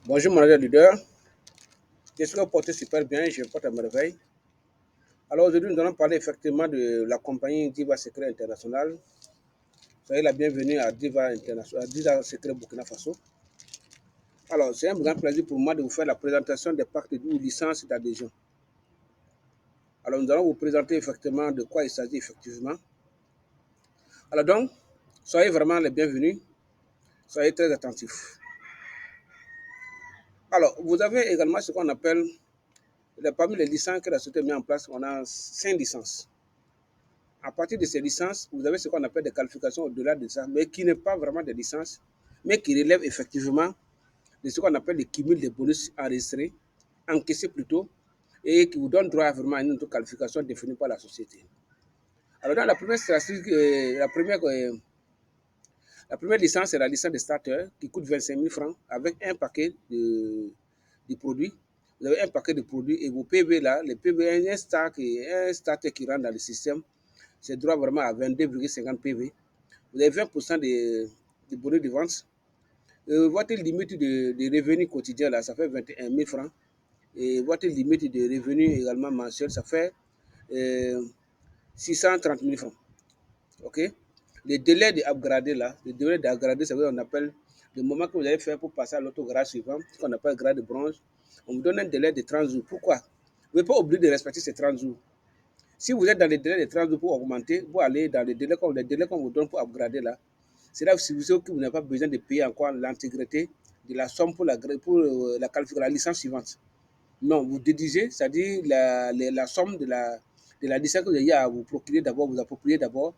Bonjour, mon leader. J'espère que vous portez super bien. Je porte à merveille. Alors, aujourd'hui, nous allons parler effectivement de la compagnie Diva Secret International. Soyez la bienvenue à Diva International, à Diva Secret Burkina Faso. Alors, c'est un grand plaisir pour moi de vous faire la présentation des pactes ou licences d'adhésion. Alors, nous allons vous présenter effectivement de quoi il s'agit effectivement. Alors, donc, soyez vraiment les bienvenus. Soyez très attentifs. Alors, vous avez également ce qu'on appelle, parmi les licences que la société a mis en place, on a 5 licences. À partir de ces licences, vous avez ce qu'on appelle des qualifications au-delà de ça, mais qui n'est pas vraiment des licences, mais qui relèvent effectivement de ce qu'on appelle le cumul des bonus enregistrés, encaissés plutôt, et qui vous donne droit vraiment à une autre qualification définie par la société. Alors, dans la première statistique, la première licence, c'est la licence de starter qui coûte 25 000 francs avec un paquet de produits. Vous avez un paquet de produits et vos PV là, les PV, un starter qui rentre dans le système, c'est droit vraiment à 22,50 PV. Vous avez 20% de bonus de vente. Votre limite de revenus quotidien, là, ça fait 21 000 francs. Et votre limite de revenus également mensuel, ça fait 630 000 francs. OK? Les délais d'upgrader, là, les délais d'upgrader, c'est ce qu'on appelle le moment que vous allez faire pour passer à l'autre grade suivant, ce qu'on appelle grade de bronze. On vous donne un délai de 30 jours. Pourquoi? Vous n'êtes pas obligé de respecter ces 30 jours. Si vous êtes dans les délais de 30 jours pour augmenter, vous allez dans les délais qu'on vous donne pour upgrader là. C'est là que vous n'avez pas besoin de payer encore l'intégrité de la somme pour la licence suivante. Non, vous déduisez, c'est-à-dire la somme de la licence que vous avez à vous procurer d'abord, vous approprier d'abord.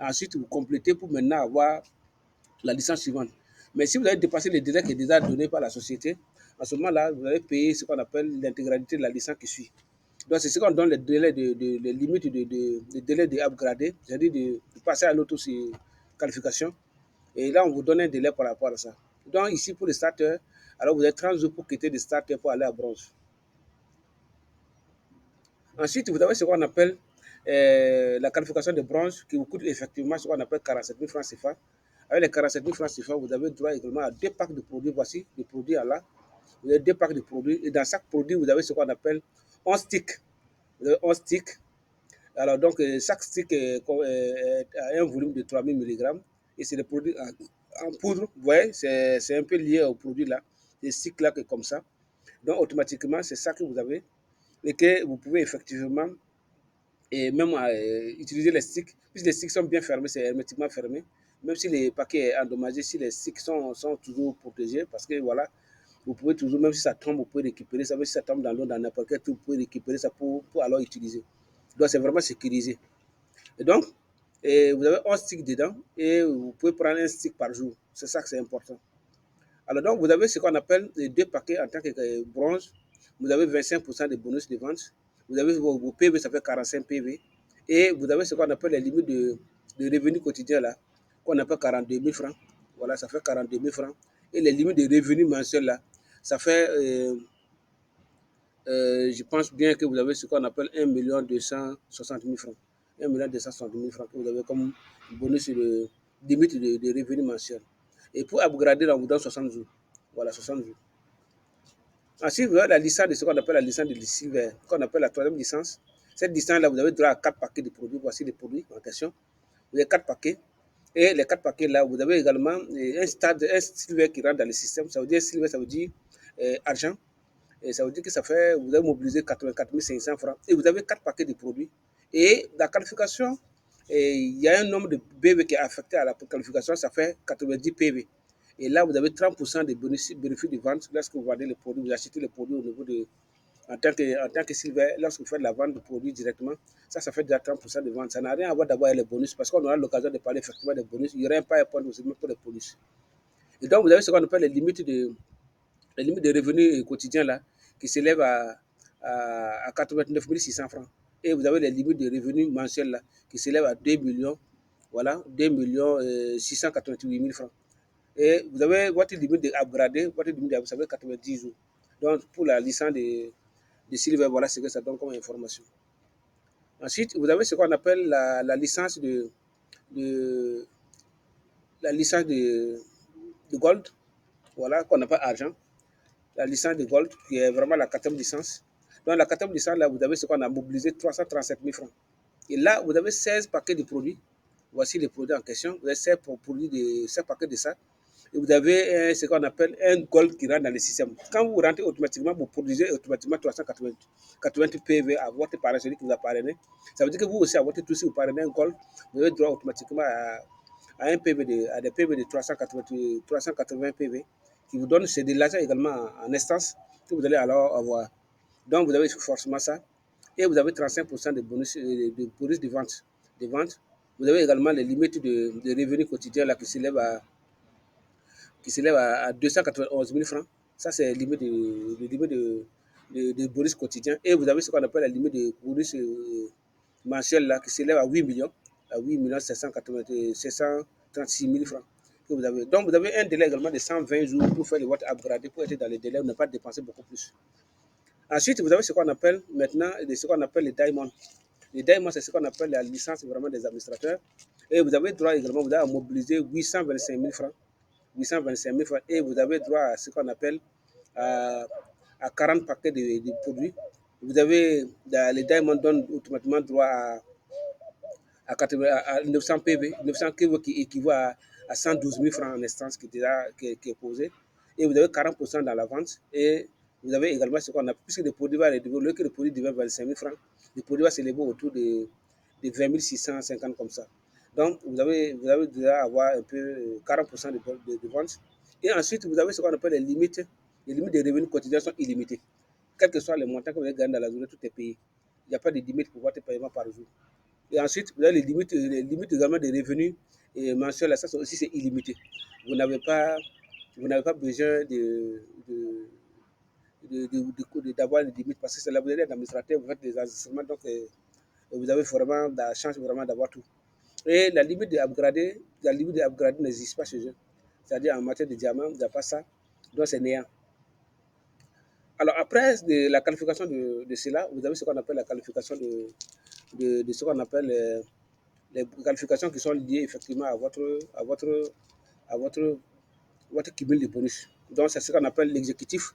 Ensuite, vous complétez pour maintenant avoir la licence suivante. Mais si vous avez dépassé le délai qui est déjà donné par la société, à ce moment-là, vous allez payer ce qu'on appelle l'intégralité de la licence qui suit. Donc, c'est ce qu'on donne les délais les limites de délai d'upgrader, c'est-à-dire de passer à l'autre qualification. Et là, on vous donne un délai par rapport à ça. Donc, ici, pour les starters, alors vous avez 30 jours pour quitter les starters pour aller à bronze. Ensuite, vous avez ce qu'on appelle la qualification de bronze qui vous coûte effectivement ce qu'on appelle 47 000 francs CFA. Avec les 47 000 francs CFA, vous avez droit également à 2 packs de produits. Voici les produits à là. Vous avez 2 packs de produits et dans chaque produit, vous avez ce qu'on appelle 11 sticks. Vous avez 11 sticks. Alors, donc, chaque stick a un volume de 3000 mg et c'est des produits en poudre. Vous voyez, c'est un peu lié au produit là. Les sticks là, comme ça. Donc, automatiquement, c'est ça que vous avez et que vous pouvez effectivement et même utiliser les sticks. Puisque les sticks sont bien fermés, c'est hermétiquement fermé. Même si les paquets est endommagé, si les sticks sont toujours protégés, parce que voilà, vous pouvez toujours, même si ça tombe, vous pouvez récupérer ça. Même si ça tombe dans l'eau, dans n'importe quel truc, vous pouvez récupérer ça pour alors utiliser. Donc, c'est vraiment sécurisé. Et donc, vous avez 11 sticks dedans et vous pouvez prendre un stick par jour. C'est ça que c'est important. Alors, donc, vous avez ce qu'on appelle les 2 paquets en tant que bronze. Vous avez 25% de bonus de vente. Vous avez vos PV, ça fait 45 PV. Et vous avez ce qu'on appelle les limites de revenus quotidiens là, qu'on appelle 42 000 francs. Voilà, ça fait 42 000 francs. Et les limites de revenus mensuels là, ça fait, je pense bien que vous avez ce qu'on appelle 1 260 000 francs. 1 260 000 francs que vous avez comme bonus de limite de revenus mensuels. Et pour upgrader, on vous donne 60 jours. Voilà, 60 jours. Ensuite, vous avez la licence de ce qu'on appelle la licence de silver, qu'on appelle la troisième licence. Cette licence-là, vous avez droit à 4 paquets de produits. Voici les produits en question. Vous avez 4 paquets. Et les 4 paquets-là, vous avez également un silver qui rentre dans le système. Ça veut dire silver, ça veut dire argent. Et ça veut dire que ça fait, vous avez mobilisé 84 500 francs. Et vous avez 4 paquets de produits. Et la qualification, il y a un nombre de PV qui est affecté à la qualification, ça fait 90 PV. Et là, vous avez 30% de bénéfices de vente lorsque vous vendez les produits, vous achetez les produits au niveau de, en tant que silver, lorsque vous faites la vente de produits directement, ça fait déjà 30% de vente. Ça n'a rien à voir d'abord avec les bonus, parce qu'on aura l'occasion de parler effectivement des bonus. Il n'y aurait pas un point aussi pour les bonus. Et donc, vous avez ce qu'on appelle les limites de revenus quotidiens là, qui s'élèvent à 89 600 francs. Et vous avez les limites de revenus mensuels là, qui s'élèvent à 2 millions, voilà, 2 millions 688 000 francs. Et vous avez votre limite de upgrader, votre limite de, ça fait 90 jours. Donc, pour la licence de Silver, voilà ce que ça donne comme information. Ensuite, vous avez ce qu'on appelle la licence de la licence de Gold, voilà, qu'on appelle argent. la licence de Gold, qui est vraiment la quatrième licence. Dans la quatrième licence, là, vous avez ce qu'on a mobilisé 337 000 francs. Et là, vous avez 16 paquets de produits. Voici les produits en question. Vous avez 16 produits de 16 paquets de ça. Et vous avez ce qu'on appelle un gold qui rentre dans le système. Quand vous rentrez automatiquement, vous produisez automatiquement 380 PV à votre parrain, celui qui vous a parrainé. Ça veut dire que vous aussi, à votre tour, si vous parrainez un gold, vous avez droit automatiquement à un PV à des PV de 380 PV qui vous donne, c'est de l'argent également en instance que vous allez alors avoir. Donc, vous avez forcément ça. Et vous avez 35% de bonus, de vente. De vente. Vous avez également les limites de revenus quotidiens là, qui s'élève à 291 000 francs. Ça, c'est la limite de bonus quotidien. Et vous avez ce qu'on appelle la limite de bonus mensuel là, qui s'élève à 8 millions, à 8 millions 736 000 francs. Que vous avez. Donc, vous avez un délai également de 120 jours pour faire le vote upgradé, pour être dans les délais, ne pas dépenser beaucoup plus. Ensuite, vous avez ce qu'on appelle maintenant, ce qu'on appelle les diamonds. Les diamonds, c'est ce qu'on appelle la licence vraiment des administrateurs. Et vous avez droit également, vous avez à mobiliser 825 000 francs. 825 000 francs. Et vous avez droit à ce qu'on appelle à, à 40 paquets de produits. Vous avez, les diamonds donnent automatiquement droit à 900 PV, 900 PV qui équivaut à 112 000 francs en instance qui est posé. Et vous avez 40% dans la vente. Et vous avez également ce qu'on a, puisque le produit va le que le produit devient 25 000 francs, le produit va s'élever autour de 20 650 comme ça. Donc, vous avez déjà avoir un peu 40% de vente. Et ensuite, vous avez ce qu'on appelle les limites. Les limites des revenus quotidiens sont illimitées. Quel que soit le montant que vous avez gagné dans la journée, tout est payé. Il n'y a pas de limite pour votre paiement par jour. Et ensuite, vous avez les limites également des revenus et mensuels. Ça aussi, c'est illimité. Vous n'avez pas, vous n'avez pas besoin d'avoir des limites parce que c'est là vous êtes administrateur, vous faites des enregistrements, donc vous avez vraiment la chance vraiment d'avoir tout. Et la limite de upgrader n'existe pas chez eux. C'est-à-dire en matière de diamant, il n'y a pas ça. Donc c'est néant. Alors après la qualification de cela, vous avez ce qu'on appelle la qualification de ce qu'on appelle les qualifications qui sont liées effectivement à votre cumul de bonus. Donc c'est ce qu'on appelle l'exécutif.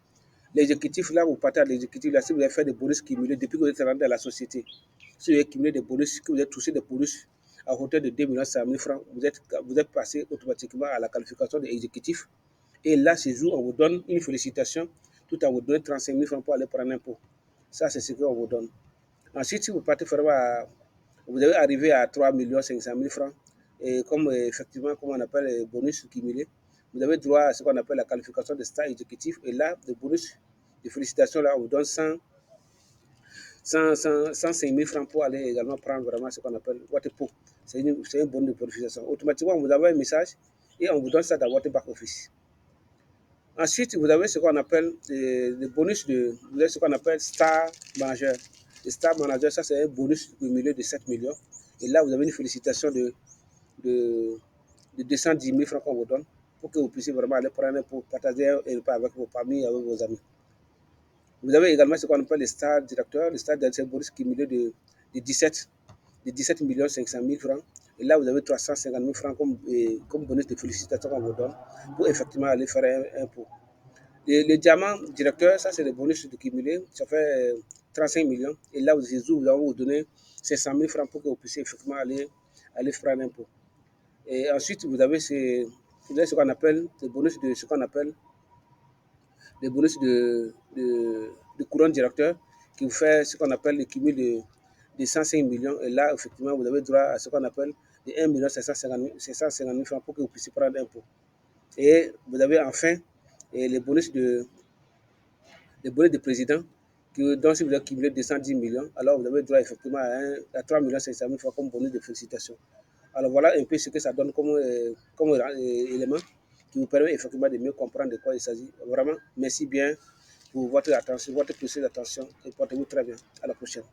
L'exécutif, là, vous partez à l'exécutif, là, si vous avez fait des bonus cumulés depuis que vous êtes rentré dans la société, si vous avez cumulé des bonus, que vous avez touché des bonus à hauteur de 2 100 000 francs, vous êtes passé automatiquement à la qualification de l'exécutif. Et là, ce jour, on vous donne une félicitation tout en vous donnant 35 000 francs pour aller prendre un pot. Ça, c'est ce qu'on vous donne. Ensuite, si vous partez vraiment vous devez arriver à 3 500 000 francs. Et comme effectivement, comme on appelle les bonus cumulés, vous avez droit à ce qu'on appelle la qualification de star exécutif. Et là, le bonus de félicitations, là, on vous donne 105 000 francs pour aller également prendre vraiment ce qu'on appelle votre pot. C'est un bonus de félicitations. Automatiquement, on vous envoie un message et on vous donne ça dans votre back office. Ensuite, vous avez ce qu'on appelle le bonus vous avez ce qu'on appelle Star Manager. Le Star Manager, ça c'est un bonus cumulé de 7 millions. Et là, vous avez une félicitation de 210 000 francs qu'on vous donne pour que vous puissiez vraiment aller prendre pour partager un repas avec vos familles, avec vos amis. Vous avez également ce qu'on appelle le Star Directeur. Le Star Directeur, c'est un bonus cumulé de 17 500 000 francs. Et là, vous avez 350 000 francs comme bonus de félicitations qu'on vous donne pour effectivement aller faire un pot. Le diamant directeur, ça c'est le bonus de cumulé, ça fait 35 millions. Et là, vous allez vous donner 500 000 francs pour que vous puissiez effectivement aller faire un impôt. Et ensuite, vous avez ce qu'on appelle le bonus de ce qu'on appelle le bonus de couronne directeur qui vous fait ce qu'on appelle le cumul de 105 millions. Et là, effectivement, vous avez droit à ce qu'on appelle de 1 550 000 francs pour que vous puissiez prendre un impôt. Et vous avez enfin les bonus de président, donc si vous avez cumulé 210 millions, alors vous avez droit effectivement à 3 500 000 francs comme bonus de félicitations. Alors voilà un peu ce que ça donne comme élément qui vous permet effectivement de mieux comprendre de quoi il s'agit. Vraiment, merci bien pour votre attention, votre précieuse attention et portez-vous très bien. À la prochaine.